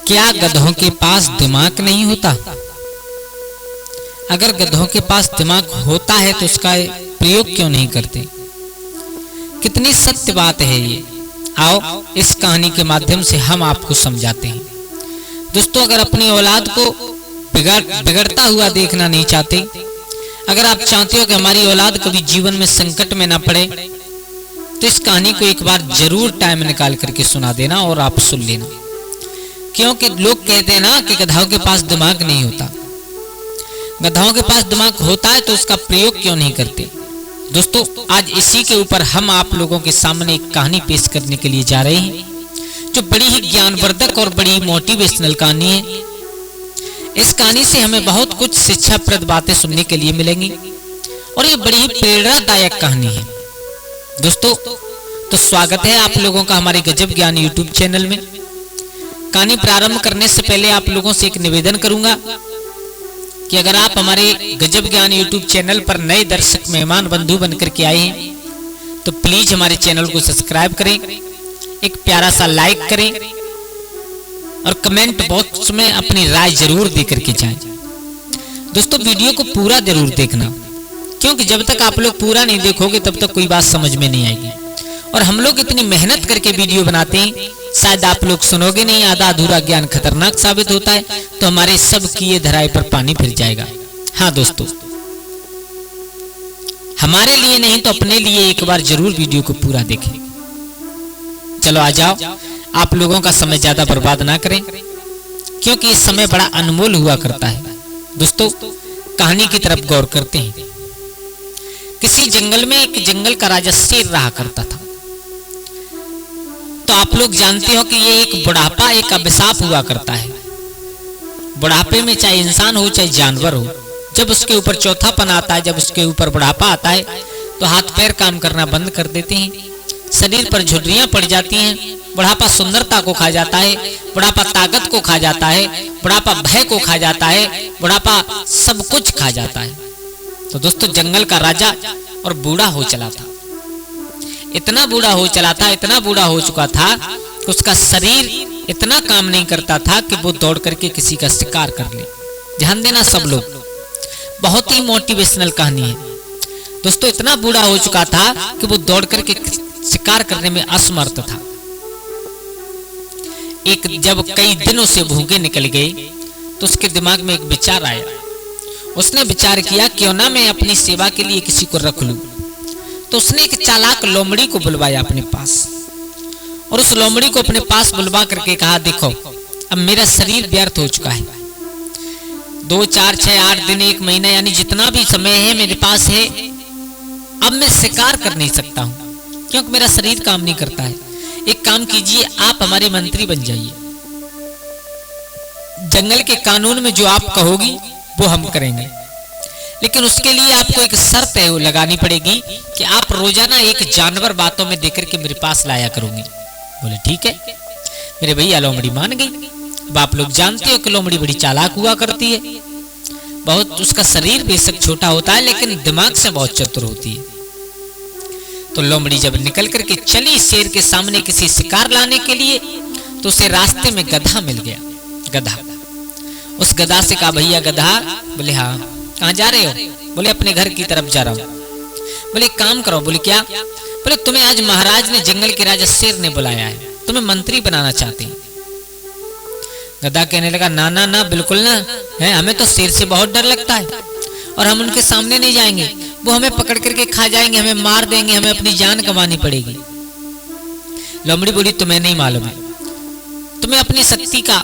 क्या गधों के पास दिमाग नहीं होता? अगर गधों के पास दिमाग होता है तो उसका प्रयोग क्यों नहीं करते? कितनी सत्य बात है ये। आओ इस कहानी के माध्यम से हम आपको समझाते हैं। दोस्तों, अगर अपनी औलाद को बिगड़ता हुआ देखना नहीं चाहते, अगर आप चाहते हो कि हमारी औलाद कभी जीवन में संकट में ना पड़े, तो इस कहानी को एक बार जरूर टाइम निकाल करके सुना देना और आप सुन लेना। क्योंकि लोग कहते हैं ना कि गधाओं के पास दिमाग नहीं होता। गधाओं के पास दिमाग होता है तो उसका प्रयोग क्यों नहीं करते? दोस्तों, आज इसी के ऊपर हम आप लोगों के सामने एक कहानी पेश करने के लिए जा रहे हैं, जो बड़ी ही ज्ञानवर्धक और बड़ी मोटिवेशनल कहानी है। इस कहानी से हमें बहुत कुछ शिक्षाप्रद बातें सुनने के लिए मिलेंगी और ये बड़ी ही प्रेरणादायक कहानी है। दोस्तों, तो स्वागत है आप लोगों का हमारे गजब ज्ञान यूट्यूब चैनल में। कहानी प्रारंभ करने से पहले आप लोगों से एक निवेदन करूंगा कि अगर आप हमारे गजब ज्ञान यूट्यूब चैनल पर नए दर्शक मेहमान बंधु बनकर के आए हैं, तो प्लीज हमारे चैनल को सब्सक्राइब करें, एक प्यारा सा लाइक करें और कमेंट बॉक्स में अपनी राय जरूर देकर के जाएं। दोस्तों, वीडियो को पूरा जरूर देखना, क्योंकि जब तक आप लोग पूरा नहीं देखोगे तब तक कोई बात समझ में नहीं आएगी। और हम लोग इतनी मेहनत करके वीडियो बनाते हैं, शायद आप लोग सुनोगे नहीं, आधा अधूरा ज्ञान खतरनाक साबित होता है, तो हमारे सब किए धराए पर पानी फिर जाएगा। हाँ दोस्तों, हमारे लिए नहीं तो अपने लिए एक बार जरूर वीडियो को पूरा देखें। चलो आ जाओ, आप लोगों का समय ज्यादा बर्बाद ना करें, क्योंकि इस समय बड़ा अनमोल हुआ करता है। दोस्तों, कहानी की तरफ गौर करते हैं। किसी जंगल में एक जंगल का राजा शेर रहा करता था। तो आप लोग जानते हो कि ये एक बुढ़ापा एक अभिशाप हुआ करता है। बुढ़ापे में चाहे इंसान हो चाहे जानवर हो, जब उसके ऊपर चौथापन आता है, जब उसके ऊपर बुढ़ापा आता है, तो हाथ पैर काम करना बंद कर देते हैं, शरीर पर झुर्रियां पड़ जाती हैं। बुढ़ापा सुंदरता को खा जाता है, बुढ़ापा ताकत को खा जाता है, बुढ़ापा भय को खा जाता है, बुढ़ापा सब कुछ खा जाता है। तो दोस्तों, जंगल का राजा और बूढ़ा हो चला था। इतना बूढ़ा हो चला था, इतना बूढ़ा हो चुका था, उसका शरीर इतना काम नहीं करता था कि वो दौड़ करके किसी का शिकार कर ले। ध्यान देना सब लोग, बहुत ही मोटिवेशनल कहानी है। दोस्तों, इतना बूढ़ा हो चुका था कि वो दौड़ करके शिकार करने में असमर्थ था। जब कई दिनों से भूखे निकल गए, तो उसके दिमाग में एक विचार आया। उसने विचार किया, क्यों ना मैं अपनी सेवा के लिए किसी को रख लूं। तो उसने एक चालाक लोमड़ी को बुलवाया अपने पास, और उस लोमड़ी को अपने पास बुलवा करके कहा, देखो अब मेरा शरीर व्यर्थ हो चुका है। 2, 4, 6, 8 दिन, 1 महीना, यानी जितना भी समय है मेरे पास है, अब मैं शिकार कर नहीं सकता हूं, क्योंकि मेरा शरीर काम नहीं करता है। एक काम कीजिए, आप हमारे मंत्री बन जाइए। जंगल के कानून में जो आप कहोगी वो हम करेंगे, लेकिन उसके लिए आपको एक शर्त है वो लगानी पड़ेगी कि आप रोजाना एक जानवर बातों में देकर के मेरे पास लाया करोगे। बोले ठीक है। मेरे भैया लोमड़ी मान गई। अब आप लोग जानते हो कि लोमड़ी बड़ी चालाक हुआ करती है, बहुत, उसका शरीर बेशक छोटा होता है लेकिन दिमाग से बहुत चतुर होती है। तो लोमड़ी जब निकल करके चली शेर के सामने किसी शिकार लाने के लिए, तो उसे रास्ते में गधा मिल गया। गधा, उस गधा से कहा, भैया गधा। बोले हाँ, कहाँ जा रहे हो? बोले अपने घर की तरफ जा रहा हूँ। बोले काम करो। बोले क्या? बोले तुम्हें आज महाराज ने, जंगल के राजा शेर ने बुलाया है, तुम्हें मंत्री बनाना चाहते हैं। गधा कहने लगा, ना ना ना, बिल्कुल ना है, हमें तो शेर से बहुत डर लगता है और हम उनके सामने नहीं जाएंगे, वो हमें पकड़ करके खा जाएंगे, हमें मार देंगे, हमें अपनी जान गंवानी पड़ेगी। लोमड़ी बोली, तुम्हें नहीं मालूम है, तुम्हें अपनी शक्ति का,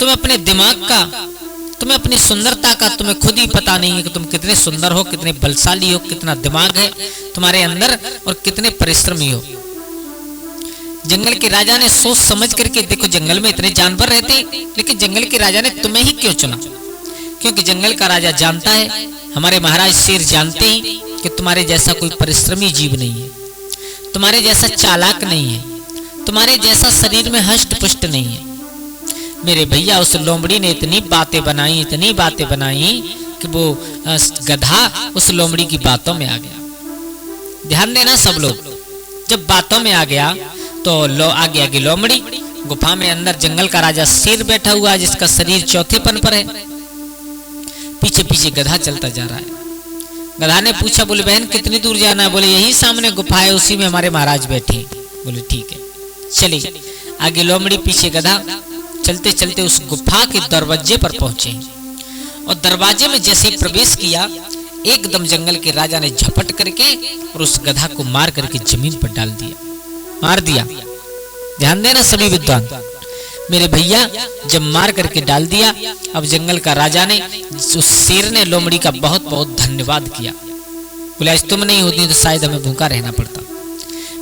तुम्हें अपने दिमाग का, तुम्हें अपनी सुंदरता का तुम्हें खुद ही पता नहीं है कि तुम कितने सुंदर हो, कितने बलशाली हो, कितना दिमाग है तुम्हारे अंदर और कितने परिश्रमी हो। जंगल के राजा ने सोच समझ करके, देखो जंगल में इतने जानवर रहते हैं, लेकिन जंगल के राजा ने तुम्हें ही क्यों चुना? क्योंकि जंगल का राजा जानता है, हमारे महाराज शेर जानते हैं कि तुम्हारे जैसा कोई परिश्रमी जीव नहीं है, तुम्हारे जैसा चालाक नहीं है, तुम्हारे जैसा शरीर में हष्ट पुष्ट नहीं है। मेरे भैया उस लोमड़ी ने इतनी बातें बनाई, इतनी बातें बनाई कि वो गधा उस लोमड़ी की बातों में आ गया। ध्यान देना सब लोग, जब बातों में आ गया तो आगे आगे लोमड़ी, गुफा में अंदर जंगल का राजा शेर बैठा हुआ है, जिसका शरीर चौथे पन पर है। पीछे पीछे गधा चलता जा रहा है। गधा ने पूछा, बोले बहन कितनी दूर जाना है? बोले यही सामने गुफा है, उसी में हमारे महाराज बैठे। बोले ठीक है चलिए। आगे लोमड़ी पीछे गधा, चलते चलते उस गुफा के दरवाजे पर पहुंचे और दरवाजे में जैसे प्रवेश किया, एकदम जंगल के राजा ने झपट करके और उस गधा को मार करके जमीन पर डाल दिया, मार दिया। ध्यान देना सभी विद्वान मेरे भैया, जब मार करके डाल दिया, अब जंगल का राजा ने, उस शेर ने लोमड़ी का बहुत बहुत धन्यवाद किया। बोला आज तुम नहीं होती तो शायद हमें भूखा रहना पड़ता।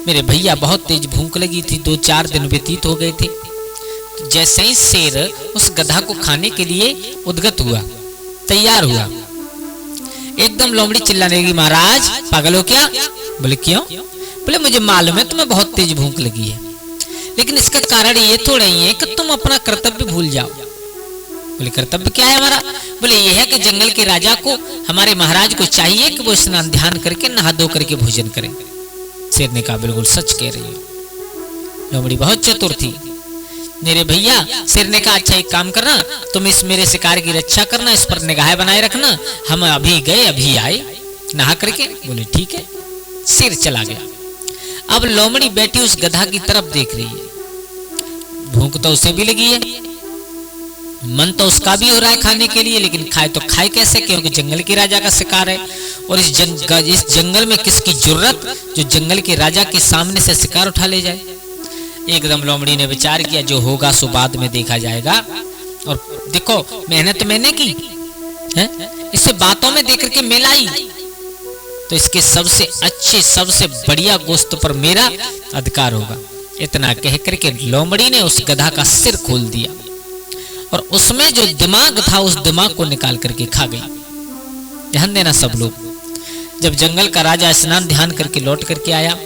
मेरे भैया बहुत तेज भूख लगी थी, 2-4 दिन व्यतीत हो गए थे। तो जैसे ही शेर उस गधा को खाने के लिए उद्गत हुआ, तैयार हुआ, एकदम लोमड़ी चिल्लाने लगी, महाराज पागल हो क्या? बोले क्यों? बोले मुझे मालूम है तुम्हें बहुत तेज भूख लगी है, लेकिन इसका कारण ये थोड़ा ही है कि तुम अपना कर्तव्य भूल जाओ। बोले कर्तव्य क्या है हमारा? बोले ये है कि जंगल के राजा को, हमारे महाराज को चाहिए कि वो स्नान ध्यान करके नहा धो करके भोजन करें। शेर ने कहा बिल्कुल सच कह रही हो। लोमड़ी बहुत चतुर थी मेरे भैया। शेर ने कहा अच्छा एक काम करना, तुम इस मेरे शिकार की रक्षा करना, इस पर निगाह बनाए रखना, हम अभी गए अभी आए नहा करके। बोले ठीक है। शेर चला गया। अब लोमड़ी बैठी उस गधा की तरफ देख रही है। भूख तो उसे भी लगी है, मन तो उसका भी हो रहा है खाने के लिए, लेकिन खाए तो खाए कैसे, क्योंकि जंगल के राजा का शिकार है। और इस जंगल में किसकी जरूरत जो जंगल के राजा के सामने से शिकार उठा ले जाए। एकदम लोमड़ी ने विचार किया जो होगा सो बाद में देखा जाएगा। और देखो मेहनत मैंने की है, इसे बातों में देख करके मिलाई, तो इसके सबसे अच्छे सबसे बढ़िया गोश्त पर मेरा अधिकार होगा। इतना कह करके लोमड़ी ने उस गधा का सिर खोल दिया और उसमें जो दिमाग था उस दिमाग को निकाल करके खा गई। ध्यान देना सब लोग, जब जंगल का राजा स्नान ध्यान करके लौट करके आया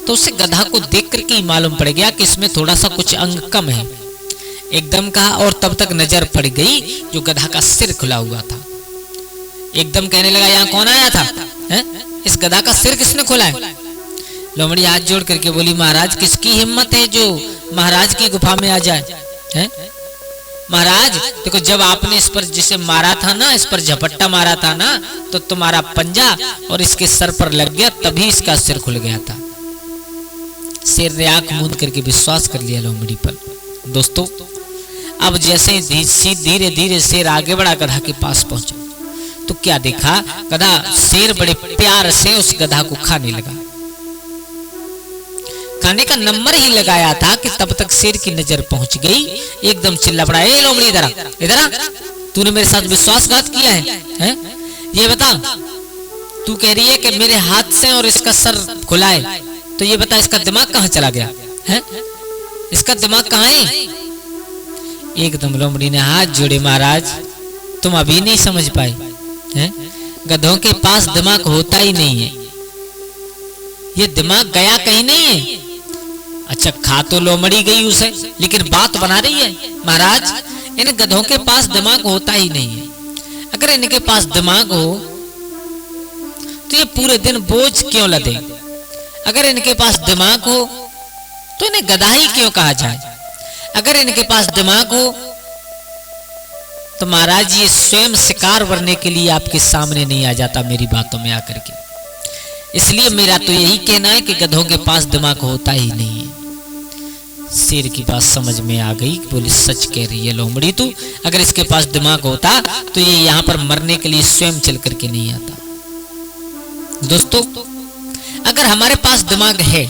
तो उसे गधा को देख करके ही मालूम पड़ गया कि इसमें थोड़ा सा कुछ अंग कम है। एकदम कहा, और तब तक नजर पड़ गई जो गधा का सिर खुला हुआ था। एकदम कहने लगा यहाँ कौन आया था है? इस गधा का सिर किसने खोला है? लोमड़ी हाथ जोड़ करके बोली महाराज किसकी हिम्मत है जो महाराज की गुफा में आ जाए है? महाराज देखो जब आपने इस पर जिसे मारा था ना, इस पर झपट्टा मारा था ना, तो तुम्हारा पंजा और इसके सर पर लग गया, तभी इसका सिर खुल गया था। शेर ने आंख मूंद करके विश्वास कर लिया लोमड़ी पर। दोस्तों अब जैसे धीरे धीरे शेर आगे बढ़ा गधा के पास पहुंचा तो क्या देखा, गधा शेर बड़े प्यार से उस गधा को खाने लगा। खाने का नंबर ही लगाया था कि तब तक शेर की नजर पहुंच गई। एकदम चिल्ला पड़ा, ए लोमड़ी इधर आ, इधर आ, तूने मेरे साथ विश्वासघात किया है? ये बता, तू कह रही है कि मेरे हाथ से और इसका सर खुला है, तो ये बता इसका दिमाग कहाँ चला गया है? इसका दिमाग कहाँ है? एकदम लोमड़ी ने हाथ जोड़े, महाराज तुम अभी नहीं समझ पाए हैं? गधों के पास दिमाग होता ही नहीं है, ये दिमाग गया कहीं नहीं है। अच्छा खा तो लोमड़ी गई उसे, लेकिन बात बना रही है महाराज इन गधों के पास दिमाग होता ही नहीं है। अगर इनके पास दिमाग हो तो ये पूरे दिन बोझ क्यों लदे? अगर इनके पास दिमाग हो तो इन्हें गधा ही क्यों कहा जाए? अगर इनके पास दिमाग हो तो महाराज ये स्वयं शिकार बनने के लिए आपके सामने नहीं आ जाता मेरी बातों में आकर के। इसलिए मेरा तो यही कहना है कि गधों के पास दिमाग होता ही नहीं है। शेर की बात समझ में आ गई, बोली सच कह रही है लोमड़ी तू, अगर इसके पास दिमाग होता तो ये यहाँ पर मरने के लिए स्वयं चल करके नहीं आता। दोस्तों अगर हमारे पास दिमाग है,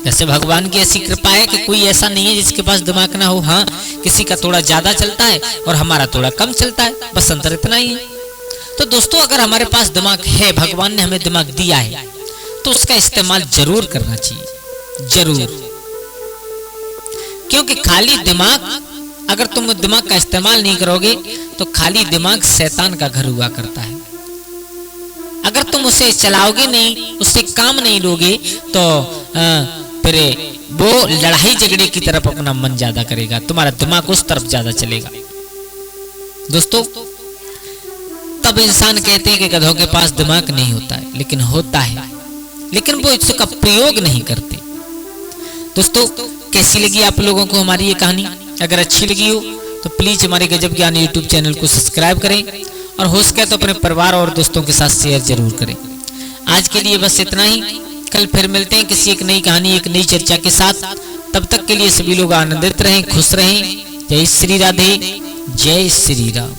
जैसे भगवान की ऐसी कृपा है कि कोई ऐसा नहीं है जिसके पास दिमाग ना हो, हाँ किसी का थोड़ा ज्यादा चलता है और हमारा थोड़ा कम चलता है, बस अंतर इतना ही है। तो दोस्तों अगर हमारे पास दिमाग है, भगवान ने हमें दिमाग दिया है, तो उसका इस्तेमाल जरूर करना चाहिए, जरूर। क्योंकि खाली दिमाग, अगर तुम दिमाग का इस्तेमाल नहीं करोगे तो खाली दिमाग शैतान का घर हुआ करता है। अगर तुम उसे चलाओगे नहीं, उससे काम नहीं लोगे, तो फिर वो लड़ाई झगड़े की तरफ अपना मन ज्यादा करेगा, तुम्हारा दिमाग उस तरफ ज्यादा चलेगा। दोस्तों तब इंसान कहते हैं कि गधों के पास दिमाग नहीं होता है, लेकिन होता है, लेकिन वो इसका प्रयोग नहीं करते। दोस्तों कैसी लगी आप लोगों को हमारी ये कहानी? अगर अच्छी लगी हो तो प्लीज हमारे गजब ज्ञान यूट्यूब चैनल को सब्सक्राइब करें और हो सके तो अपने परिवार और दोस्तों के साथ शेयर जरूर करें। आज के लिए बस इतना ही। कल फिर मिलते हैं किसी एक नई कहानी, एक नई चर्चा के साथ। तब तक के लिए सभी लोग आनंदित रहें, खुश रहें। जय श्री राधे, जय श्री राम।